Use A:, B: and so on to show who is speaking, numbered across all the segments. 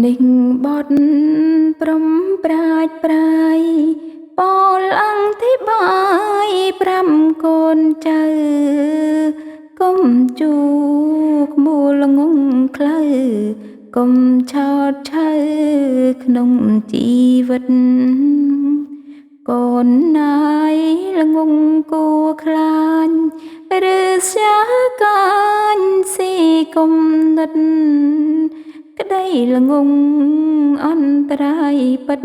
A: ninh bọt prំប្រាជ្ញប្រាយពលអង្គธิบาย5កូនចៅកុំជួកមូលងងខ្លៅកុំឆោតឆៅក្នុងជីវិតកូនណាយល្ងងគួខ្លាញ់ឬស្យាកាញ់ស៊ីគំនិតក្តីល្ងងអន្តរាយពិត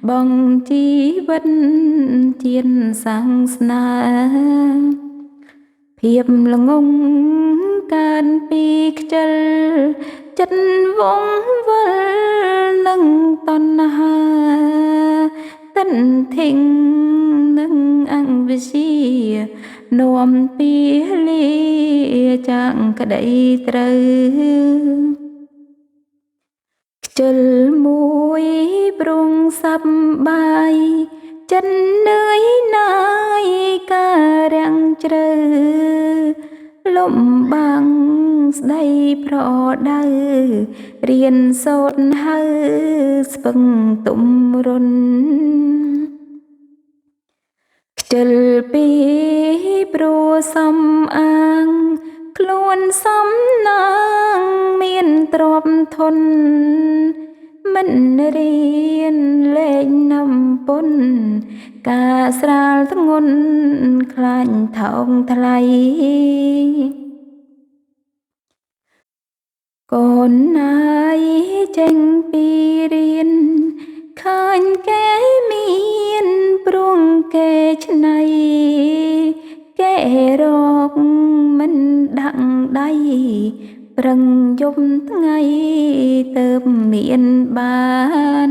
A: បងជីវិតជាសាសនាភាពល្ងងកើនពីខ្ជិលចិត្តវងវល់នឹងតណ្ហាតិនធិងនឹងអង្គវិជានាំពីលាចាងក្តីត្រូវខ្ជិលមួយព្រុងសັບបាយចិត្តនឿយណាយការរាំងជ្រៅលំបាំងស្ដីប្រដៅរៀនសូត្រហៅស្ពឹងទំរុនខ្ជិលពីព្រោះសំអាងខ្លួនសំណាងមានទ្រព្យធនមិនរៀនលេងនំពុនការស្រាលធ្ងន់ខ្លាញ់ថោកថ្លៃកូនណាយចេញពីរៀនឃើញគេមានព្រួងគេឆ្នៃគេរកមិនដាក់ដៃប្រឹងយប់ថ្ងៃទៅមានបាន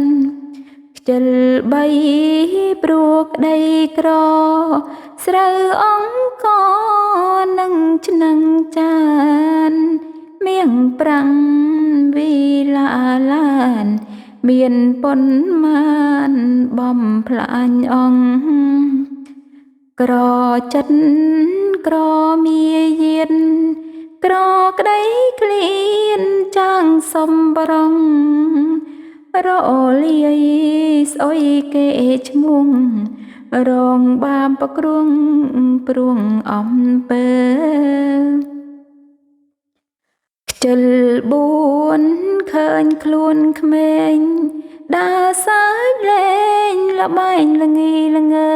A: ខ្ជិលបីព្រោះក្តីក្រស្រូវអង្គនឹងឆ្នាំងចានមៀងប្រាំងវីឡាឡានមានប៉ុនមានបំផ្លាញអង្គក្រចិត្តក្រមាយានក្រក្តីក្លៀនចាងសំប្រងរលាយស្អុយគេឈ្មោះរងបាបប្រគ្រងព្រួងអំពើខ្ជិល4ឃើញខ្លួនក្មេងដើរសាយលេងល្បែងល្ងីល្ងើ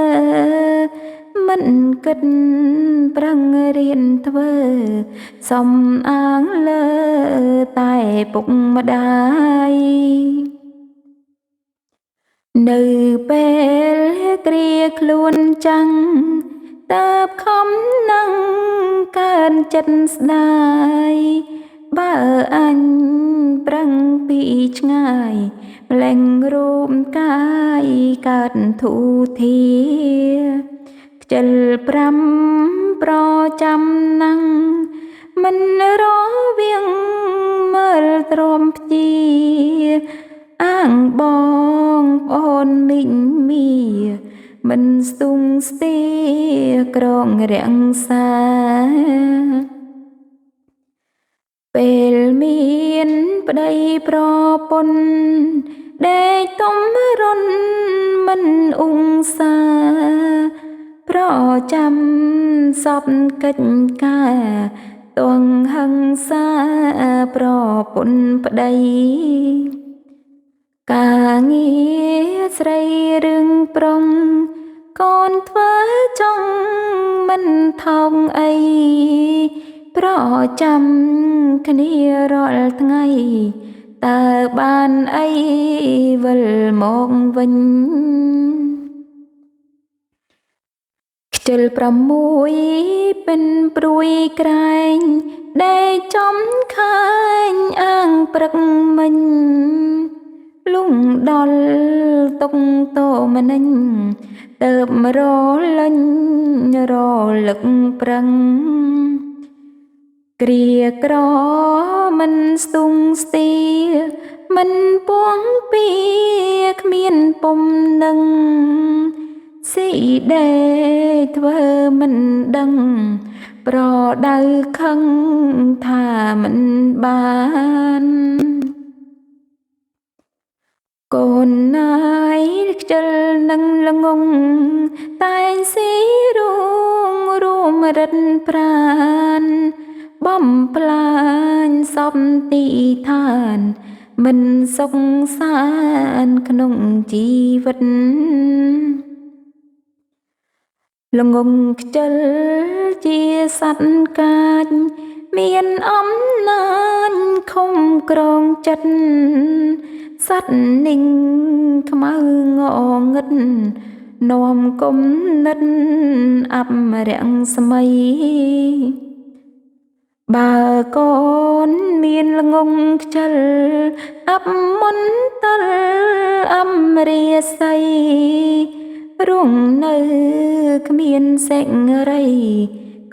A: មិនគិតប្រឹងរៀនធ្វើសំអាងលើតែពុកម្ដាយនៅពេលគ្រាខ្លួនចាំងតើបខំនឹងកើនចិត្តស្ដាយបើអញប្រឹងពីឆ្ងាយលែងរូបកាយកើតធូធាខ្ជិល5ប្រចាំណាំងមិនរវាងមើលទ្រាំព្យាអាងបងប្អូនមីងមីមិនស្ទុងស្ទាក្រងរាំងសាពេលមានប្តីប្រពន្ធដេកទំរុនមិនអ៊ុងសាប្រចាំសពកិច្ចការទងហឹង្សាប្រពន្ធប្តីការងារស្រីរឿងប្រុងកូនធ្វើចង់មិនថោកអីប្រចាំគ្នារាល់ថ្ងៃតើបានអីវិលមកវិញខ្ជិល6ពិនព្រួយក្រែងដេកចំខាញអាងព្រឹកមិញលងដល់តុកតោមនិញទៅរលញរលឹកប្រឹងគ្រាក្រមិនស្ទុងស្ទាមិនពួងពីគ្មានពុំនឹងស៊ីដេធ្វើមិនដឹងប្រដៅខឹងថាមិនបាន កូនណាយខ្ជិលនឹងល្ងងតែងស៊ីរួមរិទ្ធប្រានបំផ្លាញសពទីឋានមិនសុខសានក្នុងជីវិតល្ងងខ្ជិលជាសត្វកាចមានអំណាចខំក្រងចិត្តសត្វនិងខ្មៅងងឹតនាំគំនិតអមរស្មីបើកូនមានល្ងងខ្ជិលអបមន្តលអំរាសីរួងនៅគ្មានសេចក្ដី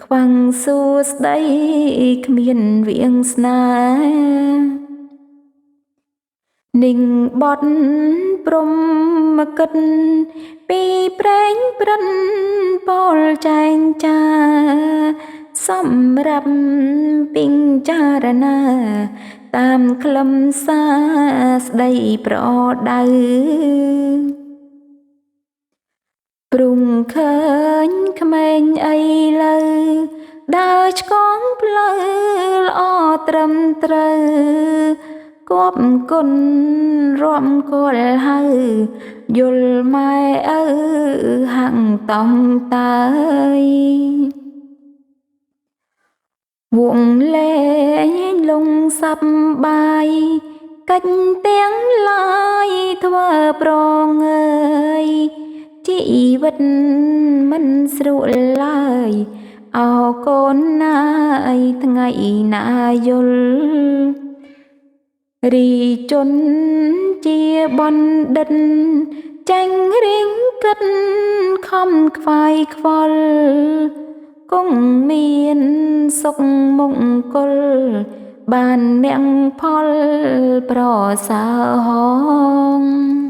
A: ខ្វាំងសួស្ដីគ្មានវាងស្នេហ៍និងបត់ព្រំគិតពីប្រែងព្រិនពលចែងចាសម្រាប់ពិចារណាតាមខ្លឹមសារស្ដីប្រដៅព្រុងឃើញក្មេងអីលើដើរឆ្កងផ្លូវល្អត្រឹមត្រូវគប់គុណរាប់គល់ហៅយល់ម៉ែឪហាំងតង់តើយវងលេងលងសប្បាយកាច់ទាំងឡាយធ្វើប្រងើយជីវិតមិនស្រួលឡើយអោកូនណាយថ្ងៃណាយល់រីជនជាបណ្ឌិតចាញ់រៀងគិតខំខ្វាយខ្វល់គង់មានសុខមង្គលបានមគ្គផលប្រសើរហង